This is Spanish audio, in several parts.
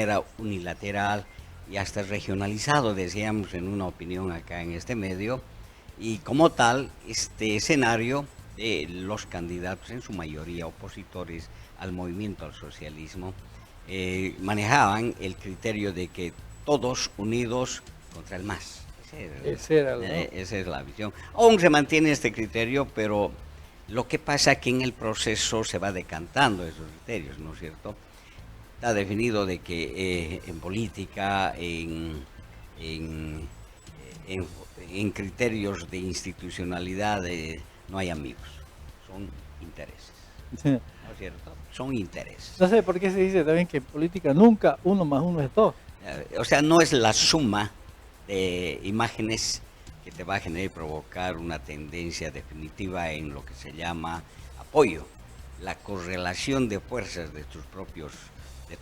manera unilateral y hasta regionalizado, decíamos en una opinión acá en este medio, y como tal, este escenario de los candidatos, en su mayoría opositores al movimiento al socialismo, manejaban el criterio de que todos unidos contra el MAS. Esa es la visión. Aún se mantiene este criterio, pero lo que pasa es que en el proceso se va decantando esos criterios, ¿no es cierto? Está definido de que en política, en, en, en criterios de institucionalidad, no hay amigos, son intereses, ¿no es cierto? Son intereses. No sé por qué se dice también que en política nunca 1 más 1 es 2. O sea, no es la suma de imágenes que te va a generar y provocar una tendencia definitiva en lo que se llama apoyo. La correlación de fuerzas de tu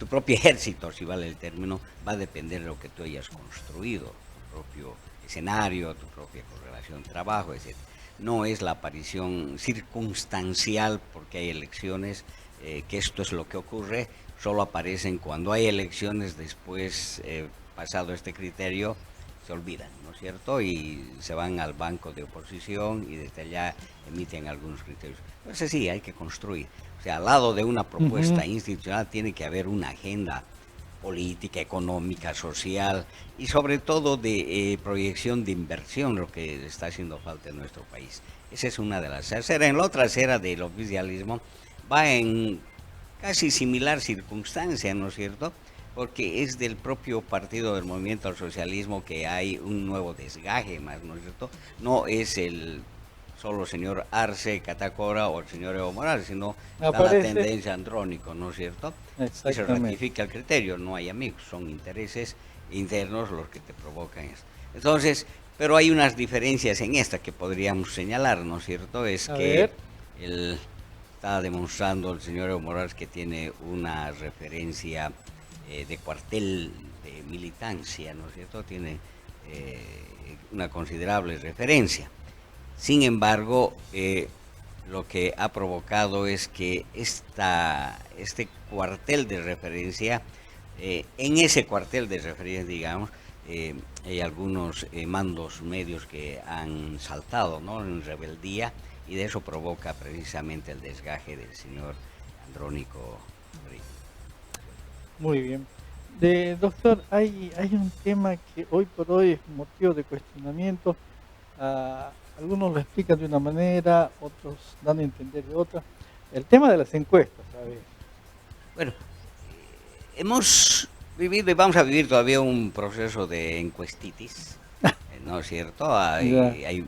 propio ejército, si vale el término, va a depender de lo que tú hayas construido, tu propio escenario, tu propia correlación de trabajo, etc. No es la aparición circunstancial porque hay elecciones, que esto es lo que ocurre, solo aparecen cuando hay elecciones, después, pasado este criterio, se olvidan, ¿no es cierto? Y se van al banco de oposición y desde allá emiten algunos criterios. Entonces sí, hay que construir. O sea, al lado de una propuesta institucional tiene que haber una agenda política, económica, social y sobre todo de proyección de inversión, lo que está haciendo falta en nuestro país. Esa es una de las aceras. En la otra acera del oficialismo va en casi similar circunstancia, ¿no es cierto? Porque es del propio partido del movimiento al socialismo que hay un nuevo desgaje más, ¿no es cierto? No es el solo señor Arce Catacora o el señor Evo Morales, sino está la tendencia Andrónico, ¿no es cierto? Y se ratifica el criterio, no hay amigos, son intereses internos los que te provocan eso. Entonces, pero hay unas diferencias en esta que podríamos señalar, ¿no es cierto? Es que está demostrando el señor Evo Morales que tiene una referencia de cuartel de militancia, ¿no es cierto? Tiene una considerable referencia. Sin embargo, lo que ha provocado es que este cuartel de referencia, en ese cuartel de referencia, digamos, hay algunos mandos medios que han saltado, ¿no?, en rebeldía, y de eso provoca precisamente el desgaje del señor Andrónico. Muy bien. Doctor, hay un tema que hoy por hoy es motivo de cuestionamiento. Algunos lo explican de una manera, otros dan a entender de otra. El tema de las encuestas, ¿sabes? Bueno, hemos vivido y vamos a vivir todavía un proceso de encuestitis, ¿no es cierto? Hay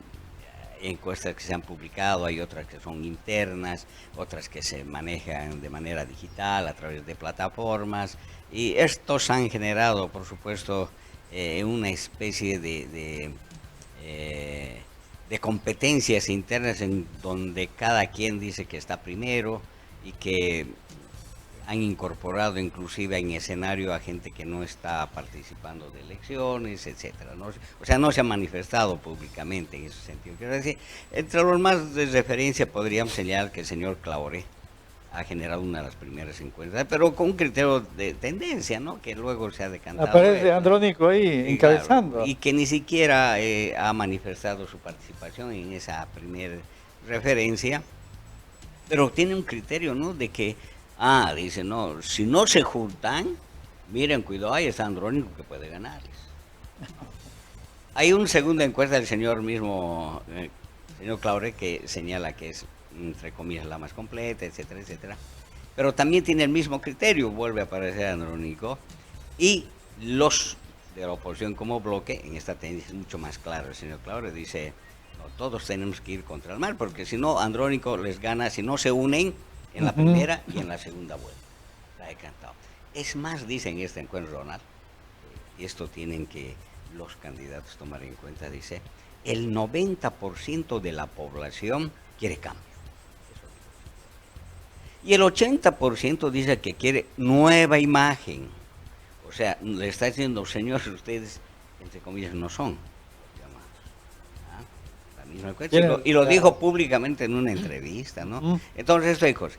encuestas que se han publicado, hay otras que son internas, otras que se manejan de manera digital a través de plataformas, y estos han generado, por supuesto, una especie de competencias internas en donde cada quien dice que está primero y que han incorporado inclusive en escenario a gente que no está participando de elecciones, etcétera, ¿no? O sea, no se ha manifestado públicamente en ese sentido. Quiero decir, entre los más de referencia podríamos señalar que el señor Claure ha generado una de las primeras encuestas, pero con un criterio de tendencia, ¿no?, que luego se ha decantado. Aparece Andrónico ahí encabezando. Claro, y que ni siquiera ha manifestado su participación en esa primera referencia, pero tiene un criterio, ¿no?, de que dice, no, si no se juntan, miren, cuidado, ahí está Andrónico que puede ganarles. Hay una segunda encuesta del señor mismo, señor Claure, que señala que es, entre comillas, la más completa, etcétera, etcétera. Pero también tiene el mismo criterio, vuelve a aparecer Andrónico, y los de la oposición como bloque, en esta tendencia es mucho más claro. El señor Claure dice, no, todos tenemos que ir contra el mal, porque si no, Andrónico les gana, si no se unen en la primera y en la segunda vuelta. La he cantado. Es más, dice en este encuentro, Ronald, y esto tienen que los candidatos tomar en cuenta, dice, el 90% de la población quiere cambio. Y el 80% dice que quiere nueva imagen. O sea, le está diciendo, señores, ustedes, entre comillas, no son llamados. Y lo dijo públicamente en una entrevista, ¿no? Entonces, esto, hijos,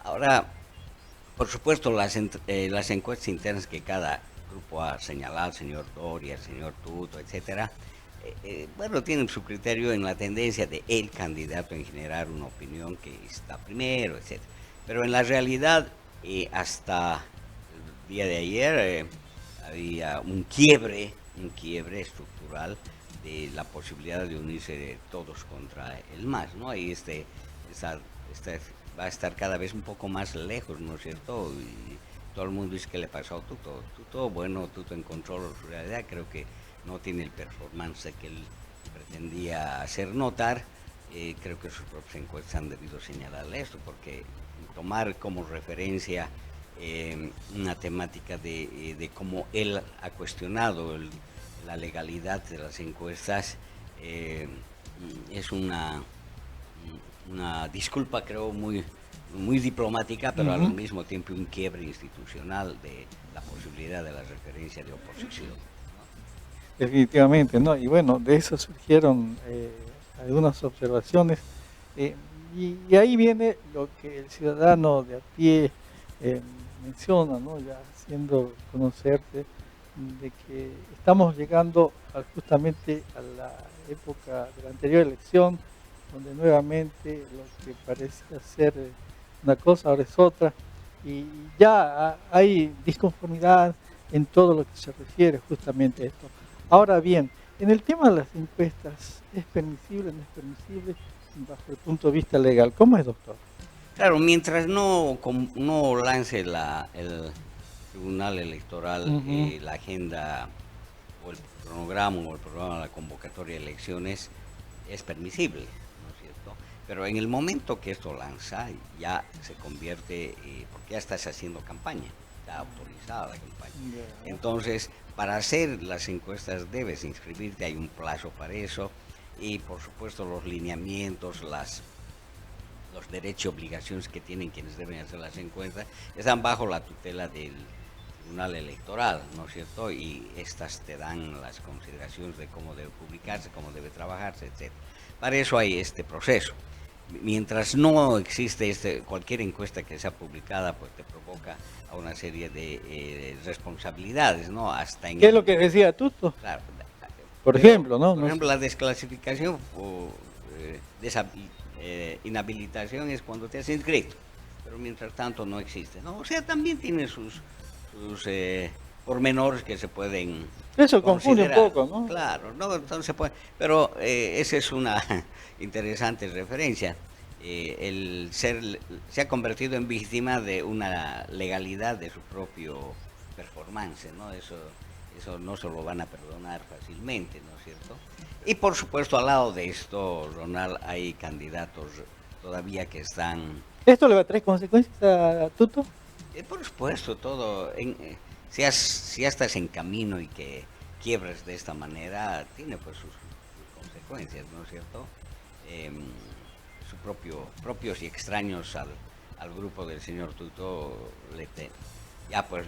ahora, Por supuesto, las encuestas internas que cada grupo ha señalado, el señor Doria, el señor Tuto, etcétera, bueno, tienen su criterio en la tendencia de el candidato en generar una opinión que está primero, etcétera. Pero en la realidad, hasta el día de ayer, había un quiebre estructural de la posibilidad de unirse de todos contra el MAS, ¿no? Y esta, va a estar cada vez un poco más lejos, ¿no es cierto? Y todo el mundo dice que le pasó a Tuto. Tuto encontró su realidad, creo que no tiene el performance que él pretendía hacer notar. Creo que sus propias encuestas han debido señalarle esto, porque tomar como referencia una temática de cómo él ha cuestionado la legalidad de las encuestas, es una disculpa, creo, muy diplomática, pero al mismo tiempo un quiebre institucional de la posibilidad de la referencia de oposición, ¿no? Definitivamente, ¿no? Y bueno, de eso surgieron algunas observaciones. Y ahí viene lo que el ciudadano de a pie menciona, ¿no? Ya haciendo conocerse de que estamos llegando justamente a la época de la anterior elección, donde nuevamente lo que parecía ser una cosa ahora es otra, y ya hay disconformidad en todo lo que se refiere justamente a esto. Ahora bien, en el tema de las encuestas, ¿es permisible, no es permisible, bajo el punto de vista legal? ¿Cómo es, doctor? Claro, mientras no lance el Tribunal Electoral la agenda o el programa de la convocatoria de elecciones, es permisible, ¿no es cierto? Pero en el momento que esto lanza, ya se convierte, porque ya estás haciendo campaña, está autorizada la campaña. Yeah. Entonces, para hacer las encuestas debes inscribirte, hay un plazo para eso, y por supuesto los lineamientos, los derechos y obligaciones que tienen quienes deben hacer las encuestas, están bajo la tutela del Tribunal Electoral, ¿no es cierto? Y estas te dan las consideraciones de cómo debe publicarse, cómo debe trabajarse, etc. Para eso hay este proceso. Mientras no existe cualquier encuesta que sea publicada, pues te provoca a una serie de responsabilidades, ¿no? ¿Qué es lo que decía Tuto? Claro, por ejemplo, ¿no? Por ejemplo, la desclasificación o inhabilitación es cuando te has inscrito, pero mientras tanto no existe, ¿no? O sea, también tiene sus pormenores que se pueden eso confunde considerar. un poco, ¿no? Claro, no, entonces pero esa es una interesante referencia. Se ha convertido en víctima de una legalidad de su propio performance, ¿no? Eso no se lo van a perdonar fácilmente, ¿no es cierto? Y por supuesto, al lado de esto, Ronald, hay candidatos todavía que están... ¿Esto le va a traer consecuencias a Tuto? Por supuesto, todo. Si ya estás en camino y que quiebres de esta manera, tiene pues sus consecuencias, ¿no es cierto? Propios y extraños al grupo del señor Tuto ya pues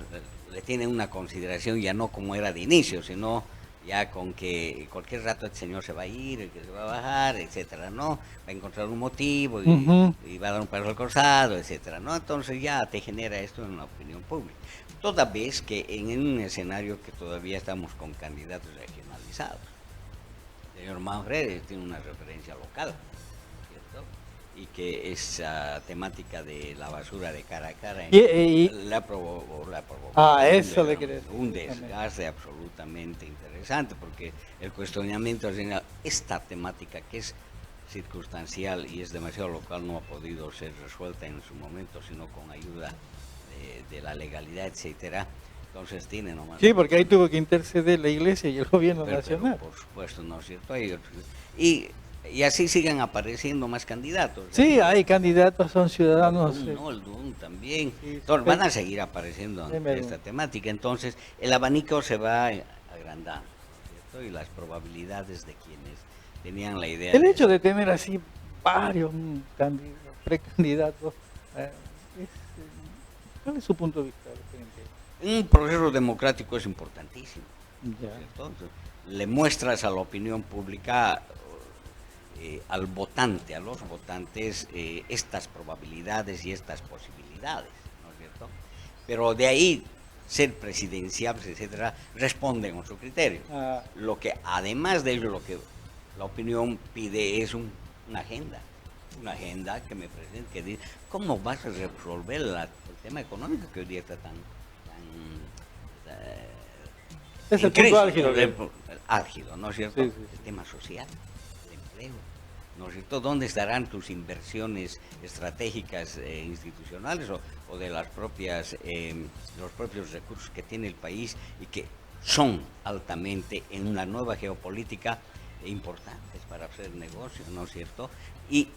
le tienen una consideración ya no como era de inicio, sino ya con que cualquier rato el señor se va a ir, que se va a bajar, etcétera, ¿no? Va a encontrar un motivo y va a dar un paso al costado, etcétera, ¿no? Entonces ya te genera esto en la opinión pública. Toda vez que en un escenario que todavía estamos con candidatos regionalizados. El señor Manfred tiene una referencia local, ¿cierto? Y que esa temática de la basura de cara a cara le ha provocado eso le quería decir, un desgaste absolutamente interesante, porque el cuestionamiento es esta temática que es circunstancial y es demasiado local, no ha podido ser resuelta en su momento, sino con ayuda de la legalidad, etcétera. Entonces tiene nomás. Sí, porque ahí tuvo que interceder la Iglesia y el gobierno nacional. Pero por supuesto, ¿no es cierto? Y así siguen apareciendo más candidatos. Sí, hay candidatos, son ciudadanos. El DUN también. Sí, entonces van a seguir apareciendo ante esta temática. Entonces el abanico se va agrandando, ¿cierto? Y las probabilidades de quienes tenían la idea. El hecho de tener así varios precandidatos, ¿cuál es su punto de vista? Un proceso democrático es importantísimo. Ya. Le muestras a la opinión pública, al votante, a los votantes, estas probabilidades y estas posibilidades, ¿no es cierto? pero de ahí ser presidenciables, etcétera, responden a su criterio. Ah, Lo que además de ello, lo que la opinión pide es una agenda que me presente, que dice, ¿cómo vas a resolver el tema económico que hoy día está es en el punto crisis, álgido. álgido, ¿no es cierto? Sí, sí, El sí. tema social, el empleo, ¿no es cierto? ¿Dónde estarán tus inversiones estratégicas institucionales o de las propias, los propios recursos que tiene el país y que son altamente en una nueva geopolítica importantes para hacer negocio, ¿no es cierto? Y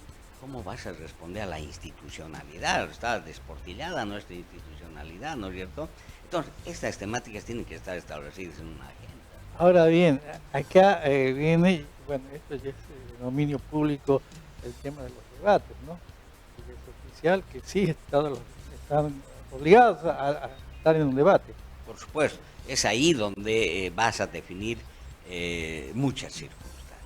cómo vas a responder a la institucionalidad, está desportillada nuestra institucionalidad, ¿no es cierto? Entonces, estas temáticas tienen que estar establecidas en una agenda. Ahora bien, acá viene, bueno, esto ya es dominio público, el tema de los debates, ¿no? Porque es oficial que sí están obligados a estar en un debate. Por supuesto, es ahí donde vas a definir muchas circunstancias,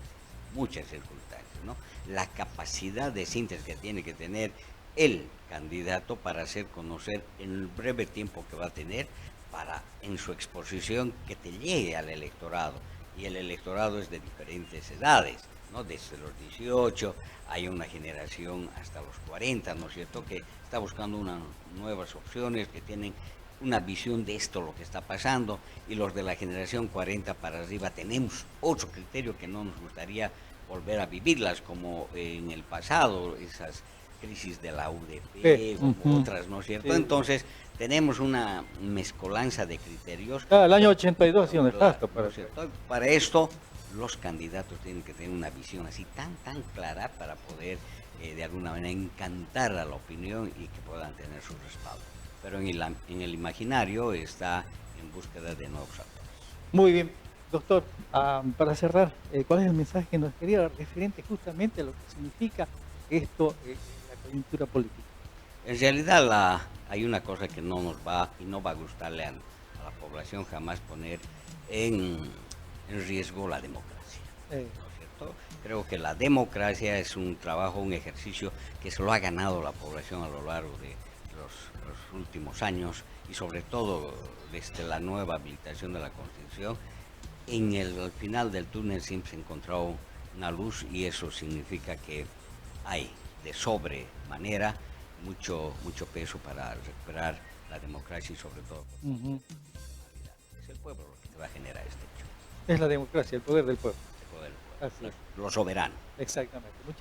¿no? La capacidad de síntesis que tiene que tener el candidato para hacer conocer en el breve tiempo que va a tener, para en su exposición que te llegue al electorado. Y el electorado es de diferentes edades, ¿no? Desde los 18, hay una generación hasta los 40, ¿no es cierto?, que está buscando unas nuevas opciones, que tienen una visión de esto, lo que está pasando, y los de la generación 40 para arriba tenemos otro criterio que no nos gustaría volver a vivirlas como en el pasado, esas crisis de la UDP o otras, ¿no es cierto? Sí. Entonces, tenemos una mezcolanza de criterios. El año 82 ha sido nefasto ¿no para es cierto? Para esto, los candidatos tienen que tener una visión así tan clara para poder de alguna manera encantar a la opinión y que puedan tener su respaldo. Pero en el imaginario está en búsqueda de nuevos actores. Muy bien, doctor, para cerrar, ¿cuál es el mensaje que nos quería dar referente justamente a lo que significa esto en la coyuntura política? En realidad hay una cosa que no nos va y no va a gustarle a la población jamás poner en riesgo la democracia. ¿No es cierto? Creo que la democracia es un trabajo, un ejercicio que se lo ha ganado la población a lo largo de los últimos años y sobre todo desde la nueva habilitación de la Constitución. Al final del túnel siempre se ha encontrado una luz y eso significa que hay de sobremanera mucho peso para recuperar la democracia y sobre todo es el pueblo lo que te va a generar este hecho. Es la democracia, el poder del pueblo. El poder del pueblo, Así es. lo soberano. Exactamente. Muchas